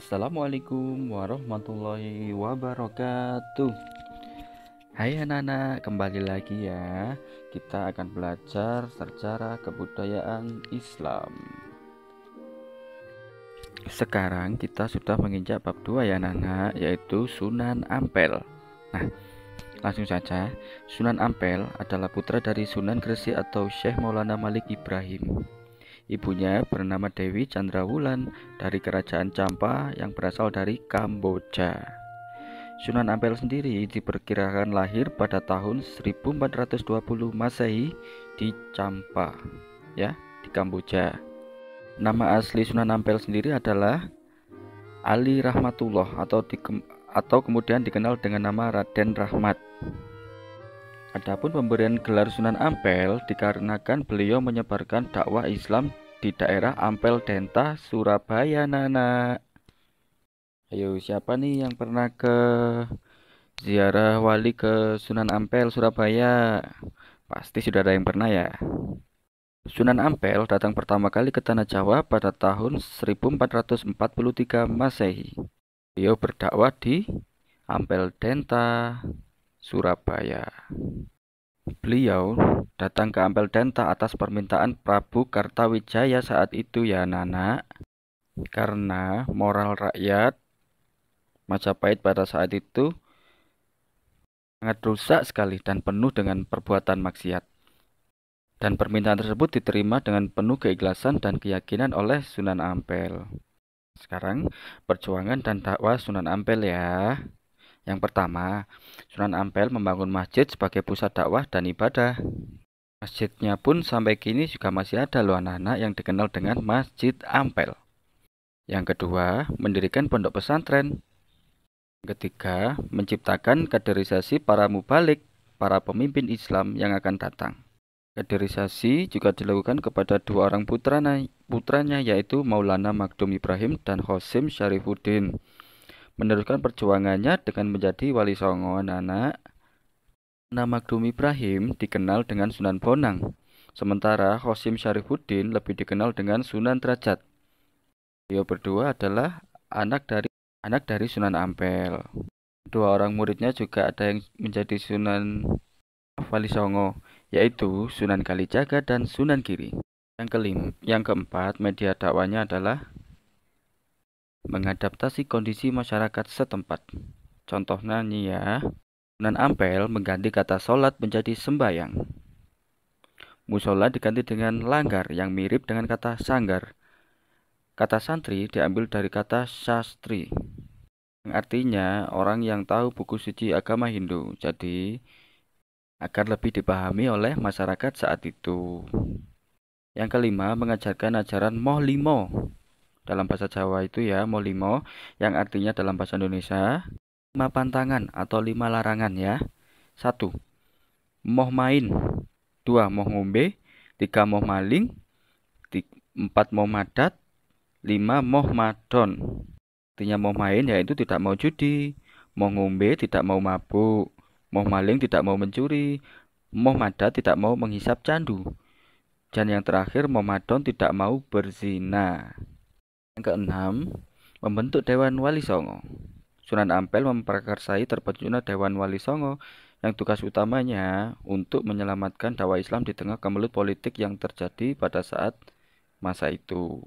Assalamualaikum warahmatullahi wabarakatuh. Hai anak-anak, kembali lagi ya. Kita akan belajar sejarah kebudayaan Islam. Sekarang kita sudah menginjak bab 2 ya anak-anak, yaitu Sunan Ampel. Nah, langsung saja. Sunan Ampel adalah putra dari Sunan Gresik atau Syekh Maulana Malik Ibrahim. Ibunya bernama Dewi Chandrawulan dari kerajaan Champa yang berasal dari Kamboja. Sunan Ampel sendiri diperkirakan lahir pada tahun 1420 Masehi di Champa, ya, di Kamboja. Nama asli Sunan Ampel sendiri adalah Ali Rahmatullah atau kemudian dikenal dengan nama Raden Rahmat. Adapun pemberian gelar Sunan Ampel dikarenakan beliau menyebarkan dakwah Islam di daerah Ampel Denta, Surabaya, Nana. Ayo, siapa nih yang pernah ke ziarah wali ke Sunan Ampel, Surabaya? Pasti sudah ada yang pernah ya. Sunan Ampel datang pertama kali ke Tanah Jawa pada tahun 1443 Masehi. Beliau berdakwah di Ampel Denta, Surabaya. Beliau datang ke Ampel Denta atas permintaan Prabu Kartawijaya saat itu ya Nana, karena moral rakyat Majapahit pada saat itu sangat rusak sekali dan penuh dengan perbuatan maksiat. Dan permintaan tersebut diterima dengan penuh keikhlasan dan keyakinan oleh Sunan Ampel. Sekarang perjuangan dan dakwah Sunan Ampel ya. Yang pertama, Sunan Ampel membangun masjid sebagai pusat dakwah dan ibadah. Masjidnya pun sampai kini juga masih ada loh anak-anak yang dikenal dengan Masjid Ampel. Yang kedua, mendirikan pondok pesantren. Yang ketiga, menciptakan kaderisasi para mubalik, para pemimpin Islam yang akan datang. Kaderisasi juga dilakukan kepada dua orang putranya yaitu Maulana Magdum Ibrahim dan Hosim Syarifuddin. Meneruskan perjuangannya dengan menjadi wali songo anak-anak. Nama Magdum Ibrahim dikenal dengan Sunan Bonang, sementara Hosim Syarifuddin lebih dikenal dengan Sunan Derajat. Beliau berdua adalah anak dari Sunan Ampel. Dua orang muridnya juga ada yang menjadi Sunan Wali Songo, yaitu Sunan Kalijaga dan Sunan Giri. Yang keempat, media dakwanya adalah mengadaptasi kondisi masyarakat setempat. Contohnya nih ya, Sunan Ampel mengganti kata sholat menjadi sembayang. Musola diganti dengan langgar yang mirip dengan kata sanggar. Kata santri diambil dari kata sastri, yang artinya orang yang tahu buku suci agama Hindu. Jadi, agar lebih dipahami oleh masyarakat saat itu. Yang kelima, mengajarkan ajaran Mohlimo. Dalam bahasa Jawa itu ya, Mohlimo, yang artinya dalam bahasa Indonesia 5 pantangan atau 5 larangan ya. 1. Moh main. 2. Moh ngombe. 3. Moh maling. 4. Moh madat. 5. Moh madon. Artinya moh main yaitu tidak mau judi. Moh ngombe tidak mau mabuk. Moh maling tidak mau mencuri. Moh madat tidak mau menghisap candu. Dan yang terakhir, moh madon tidak mau berzina. Yang keenam, membentuk Dewan Wali Songo. Sunan Ampel memprakarsai terbentuknya Dewan Wali Songo yang tugas utamanya untuk menyelamatkan dakwah Islam di tengah kemelut politik yang terjadi pada saat masa itu.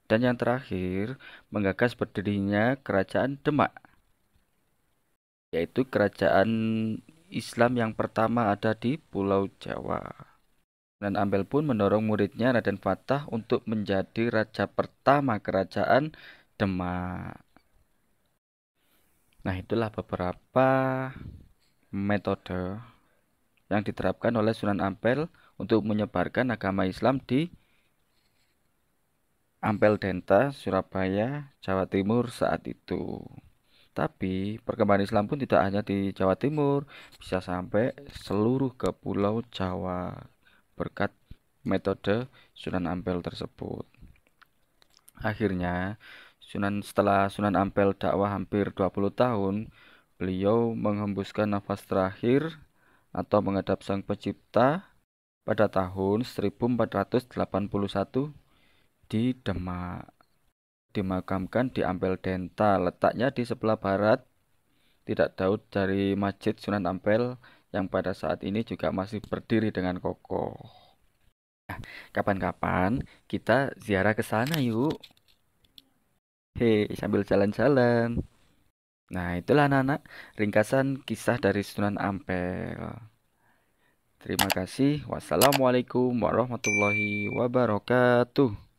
Dan yang terakhir, menggagas berdirinya Kerajaan Demak, yaitu kerajaan Islam yang pertama ada di Pulau Jawa. Dan Ampel pun mendorong muridnya Raden Fatah untuk menjadi raja pertama kerajaan Demak. Nah, itulah beberapa metode yang diterapkan oleh Sunan Ampel untuk menyebarkan agama Islam di Ampel Denta, Surabaya, Jawa Timur saat itu. Tapi perkembangan Islam pun tidak hanya di Jawa Timur, bisa sampai seluruh ke Pulau Jawa berkat metode Sunan Ampel tersebut. Akhirnya, setelah Sunan Ampel dakwah hampir 20 tahun, beliau menghembuskan nafas terakhir atau menghadap Sang Pencipta pada tahun 1481 di Demak. dimakamkan di Ampel Denta, letaknya di sebelah barat, tidak jauh dari Masjid Sunan Ampel yang pada saat ini juga masih berdiri dengan kokoh. Kapan-kapan kita ziarah ke sana yuk. Hei, sambil jalan-jalan. Nah, itulah anak-anak ringkasan kisah dari Sunan Ampel. Terima kasih. Wassalamualaikum warahmatullahi wabarakatuh.